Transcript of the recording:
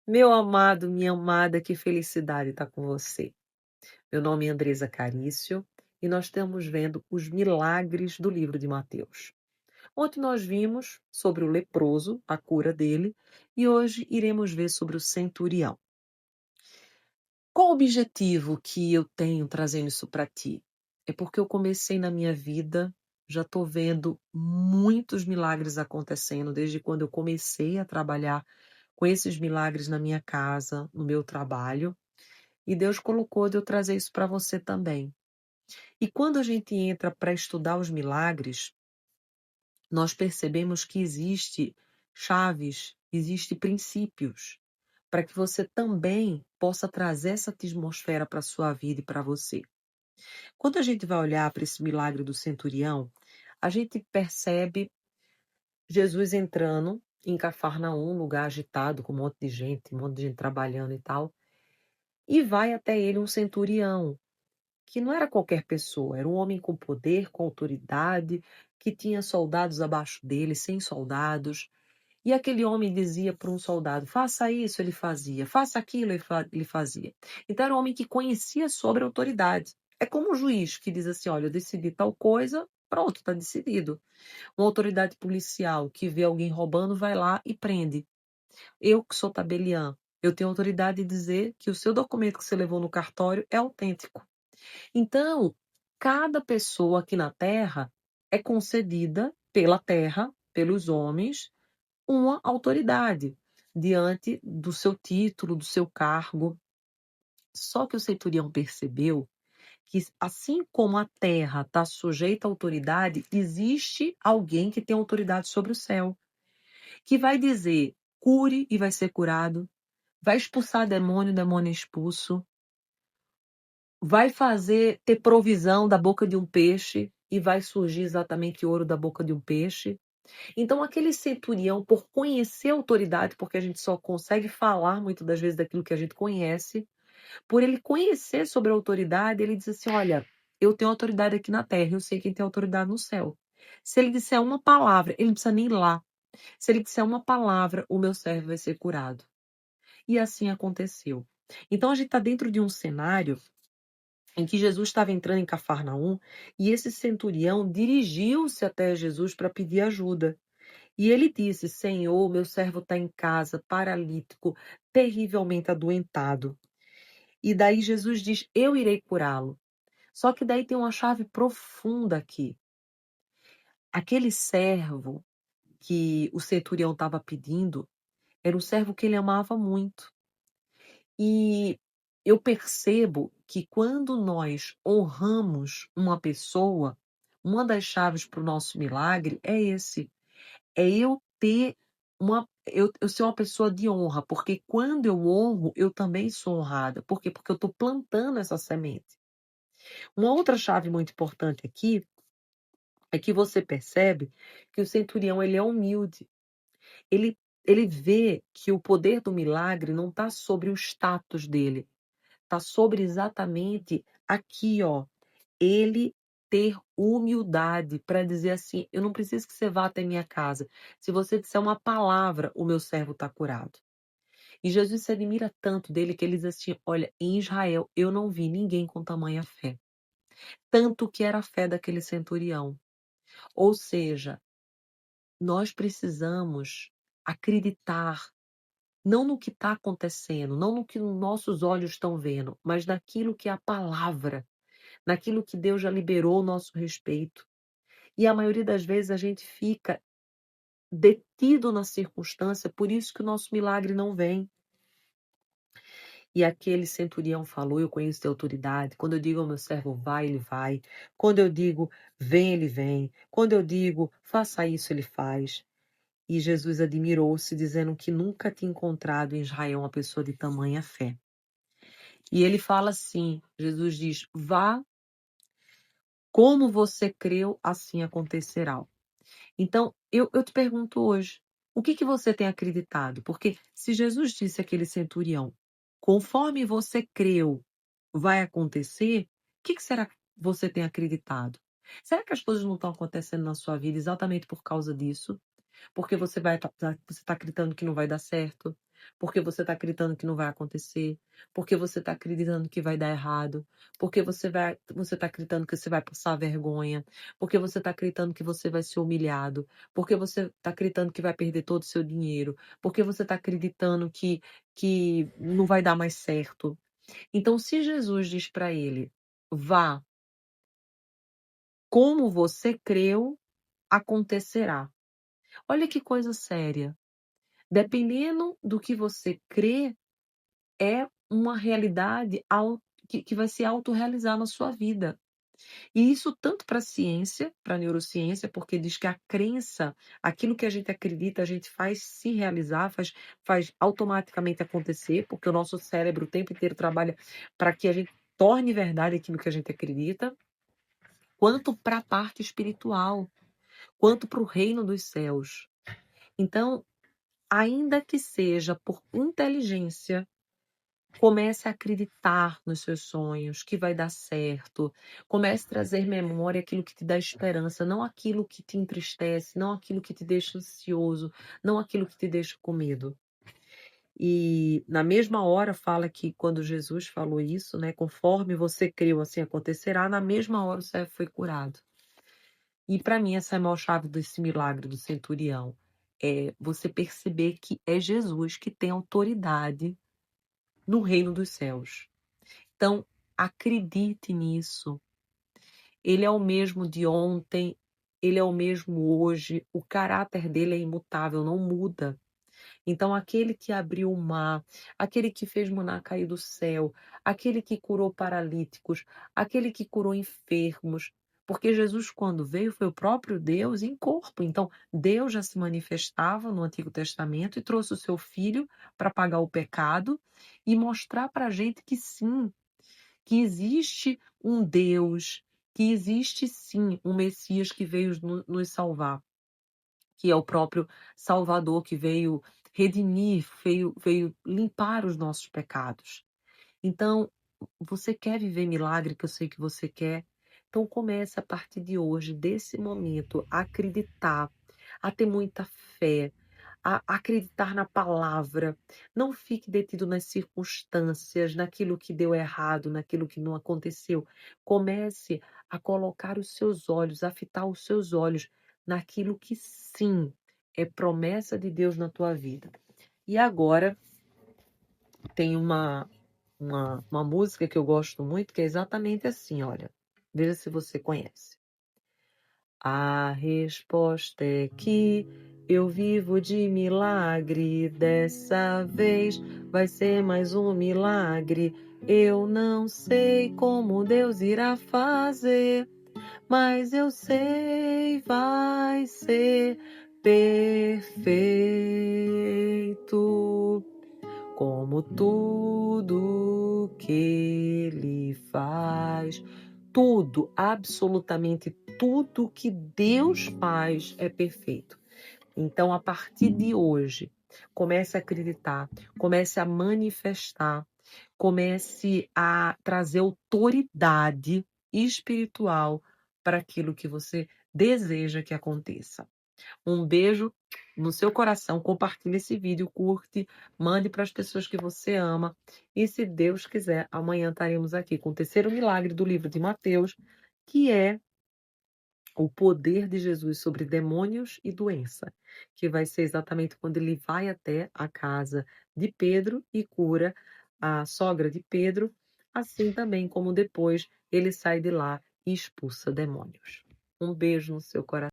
Meu amado, minha amada, que felicidade estar com você. Meu nome é Andresa Carício e nós estamos vendo os milagres do livro de Mateus. Ontem nós vimos sobre o leproso, a cura dele, e hoje iremos ver sobre o centurião. Qual o objetivo que eu tenho trazendo isso para ti? É porque eu comecei na minha vida, já estou vendo muitos milagres acontecendo desde quando eu comecei a trabalhar com esses milagres na minha casa, no meu trabalho. E Deus colocou de eu trazer isso para você também. E quando a gente entra para estudar os milagres, nós percebemos que existe chaves, existe princípios, para que você também possa trazer essa atmosfera para a sua vida e para você. Quando a gente vai olhar para esse milagre do centurião, a gente percebe Jesus entrando em Cafarnaum, um lugar agitado, com um monte de gente trabalhando e tal, e vai até ele um centurião, que não era qualquer pessoa, era um homem com poder, com autoridade, que tinha soldados abaixo dele, 100 soldados. E aquele homem dizia para um soldado: faça isso, ele fazia, faça aquilo, ele fazia. Então era um homem que conhecia sobre a autoridade. É como um juiz que diz assim: olha, eu decidi tal coisa, pronto, está decidido. Uma autoridade policial que vê alguém roubando, vai lá e prende. Eu que sou tabeliã, eu tenho autoridade de dizer que o seu documento que você levou no cartório é autêntico. Então, cada pessoa aqui na Terra é concedida pela Terra, pelos homens, uma autoridade diante do seu título, do seu cargo. Só que o centurião percebeu que, assim como a Terra está sujeita à autoridade, existe alguém que tem autoridade sobre o céu, que vai dizer: cure e vai ser curado, vai expulsar demônio, o demônio é expulso, vai fazer ter provisão da boca de um peixe e vai surgir exatamente ouro da boca de um peixe. Então, aquele centurião, por conhecer a autoridade, porque a gente só consegue falar muitas das vezes daquilo que a gente conhece, por ele conhecer sobre a autoridade, ele diz assim: olha, eu tenho autoridade aqui na terra, eu sei quem tem autoridade no céu. Se ele disser uma palavra, ele não precisa nem ir lá. Se ele disser uma palavra, o meu servo vai ser curado. E assim aconteceu. Então, a gente está dentro de um cenário em que Jesus estava entrando em Cafarnaum e esse centurião dirigiu-se até Jesus para pedir ajuda. E ele disse: Senhor, meu servo está em casa, paralítico, terrivelmente adoentado. E daí Jesus diz: eu irei curá-lo. Só que daí tem uma chave profunda aqui. Aquele servo que o centurião estava pedindo era um servo que ele amava muito. E eu percebo que quando nós honramos uma pessoa, uma das chaves para o nosso milagre é esse. É eu ter eu ser uma pessoa de honra, porque quando eu honro, eu também sou honrada. Por quê? Porque eu estou plantando essa semente. Uma outra chave muito importante aqui é que você percebe que o centurião ele é humilde. Ele, ele vê que o poder do milagre não está sobre o status dele, está sobre exatamente aqui, ó. Ele ter humildade para dizer assim: eu não preciso que você vá até minha casa. Se você disser uma palavra, o meu servo está curado. E Jesus se admira tanto dele que ele diz assim: olha, em Israel eu não vi ninguém com tamanha fé. Tanto que era a fé daquele centurião. Ou seja, nós precisamos acreditar não no que está acontecendo, não no que nossos olhos estão vendo, mas naquilo que é a palavra, naquilo que Deus já liberou a nosso respeito. E a maioria das vezes a gente fica detido na circunstância, por isso que o nosso milagre não vem. E aquele centurião falou: eu conheço teu autoridade. Quando eu digo ao meu servo, vai, ele vai. Quando eu digo, vem, ele vem. Quando eu digo, faça isso, ele faz. E Jesus admirou-se, dizendo que nunca tinha encontrado em Israel uma pessoa de tamanha fé. E ele fala assim: Jesus diz, vá, como você creu, assim acontecerá. Então, eu te pergunto hoje, o que você tem acreditado? Porque se Jesus disse àquele centurião, conforme você creu, vai acontecer, o que será que você tem acreditado? Será que as coisas não estão acontecendo na sua vida exatamente por causa disso? Porque você está acreditando que não vai dar certo? porque você está acreditando que não vai acontecer, porque você está acreditando que vai dar errado, porque você está acreditando que você vai passar vergonha, porque você está acreditando que você vai ser humilhado, porque você está acreditando que vai perder todo o seu dinheiro, porque você está acreditando que não vai dar mais certo. Então, se Jesus diz para ele, vá, como você creu, acontecerá. Olha que coisa séria. Dependendo do que você crê, é uma realidade que vai se autorrealizar na sua vida. E isso tanto para a ciência, para a neurociência, porque diz que a crença, aquilo que a gente acredita, a gente faz se realizar, faz automaticamente acontecer, porque o nosso cérebro o tempo inteiro trabalha para que a gente torne verdade aquilo que a gente acredita, quanto para a parte espiritual, quanto para o reino dos céus. Então, ainda que seja por inteligência, comece a acreditar nos seus sonhos, que vai dar certo. Comece a trazer memória aquilo que te dá esperança, não aquilo que te entristece, não aquilo que te deixa ansioso, não aquilo que te deixa com medo. E na mesma hora fala que quando Jesus falou isso, né, conforme você creu, assim acontecerá, na mesma hora o servo foi curado. E para mim essa é a maior chave desse milagre do centurião. É você perceber que é Jesus que tem autoridade no reino dos céus. Então, acredite nisso. Ele é o mesmo de ontem, ele é o mesmo hoje, o caráter dele é imutável, não muda. Então, aquele que abriu o mar, aquele que fez maná cair do céu, aquele que curou paralíticos, aquele que curou enfermos, porque Jesus, quando veio, foi o próprio Deus em corpo. Então, Deus já se manifestava no Antigo Testamento e trouxe o seu Filho para pagar o pecado e mostrar para a gente que sim, que existe um Deus, que existe sim um Messias que veio nos salvar, que é o próprio Salvador que veio redimir, veio limpar os nossos pecados. Então, você quer viver milagre, que eu sei que você quer? Então comece a partir de hoje, desse momento, a acreditar, a ter muita fé, a acreditar na palavra. Não fique detido nas circunstâncias, naquilo que deu errado, naquilo que não aconteceu. Comece a colocar os seus olhos, a fitar os seus olhos naquilo que sim é promessa de Deus na tua vida. E agora tem uma música que eu gosto muito, que é exatamente assim, olha. Veja se você conhece. A resposta é que eu vivo de milagre, dessa vez vai ser mais um milagre. Eu não sei como Deus irá fazer, mas eu sei vai ser perfeito. Como tudo que ele faz, tudo, absolutamente tudo que Deus faz é perfeito. Então, a partir de hoje, comece a acreditar, comece a manifestar, comece a trazer autoridade espiritual para aquilo que você deseja que aconteça. Um beijo no seu coração, compartilhe esse vídeo, curte, mande para as pessoas que você ama. E se Deus quiser, amanhã estaremos aqui com o terceiro milagre do livro de Mateus, que é o poder de Jesus sobre demônios e doença, que vai ser exatamente quando ele vai até a casa de Pedro e cura a sogra de Pedro, assim também como depois ele sai de lá e expulsa demônios. Um beijo no seu coração.